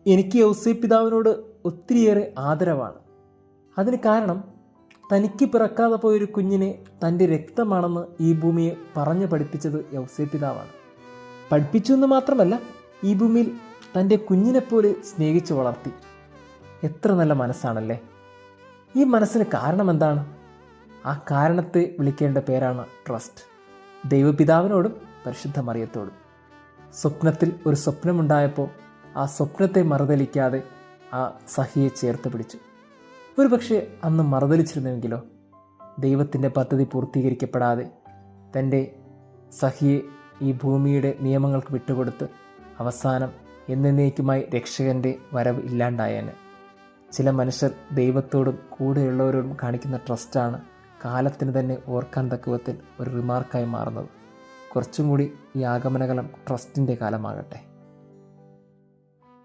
എനിക്ക് യൗസേ പിതാവിനോട് ഒത്തിരിയേറെ ആദരവാണ്. അതിന് കാരണം തനിക്ക് പിറക്കാതെ പോയൊരു കുഞ്ഞിനെ തൻ്റെ രക്തമാണെന്ന് ഈ ഭൂമിയെ പറഞ്ഞു പഠിപ്പിച്ചത് യൗസേ പിതാവാണ്. പഠിപ്പിച്ചു എന്ന് മാത്രമല്ല, ഈ ഭൂമിയിൽ തൻ്റെ കുഞ്ഞിനെപ്പോലെ സ്നേഹിച്ച് വളർത്തി. എത്ര നല്ല മനസ്സാണല്ലേ! ഈ മനസ്സിന് കാരണം എന്താണ്? ആ കാരണത്തെ വിളിക്കേണ്ട പേരാണ് ട്രസ്റ്റ്. ദൈവപിതാവിനോടും പരിശുദ്ധ മറിയത്തോടും. സ്വപ്നത്തിൽ ഒരു സ്വപ്നമുണ്ടായപ്പോൾ ആ സ്വപ്നത്തെ മറുതലിക്കാതെ ആ സഹിയെ ചേർത്ത് പിടിച്ചു. ഒരു പക്ഷേ അന്ന് മറുതലിച്ചിരുന്നുവെങ്കിലോ? ദൈവത്തിൻ്റെ പദ്ധതി പൂർത്തീകരിക്കപ്പെടാതെ തൻ്റെ സഹിയെ ഈ ഭൂമിയുടെ നിയമങ്ങൾക്ക് വിട്ടുകൊടുത്ത് അവസാനം എന്നേക്കുമായി രക്ഷകൻ്റെ വരവ് ഇല്ലാണ്ടായേനെ. ചില മനുഷ്യർ ദൈവത്തോടും കൂടെയുള്ളവരോടും കാണിക്കുന്ന ട്രസ്റ്റാണ് കാലത്തിന് തന്നെ ഓർക്കാൻ തക്കവിധത്തിൽ ഒരു റിമാർക്കായി മാറുന്നത്. കുറച്ചും കൂടി ഈ ആഗമനകാലം ട്രസ്റ്റിൻ്റെ കാലമാകട്ടെ.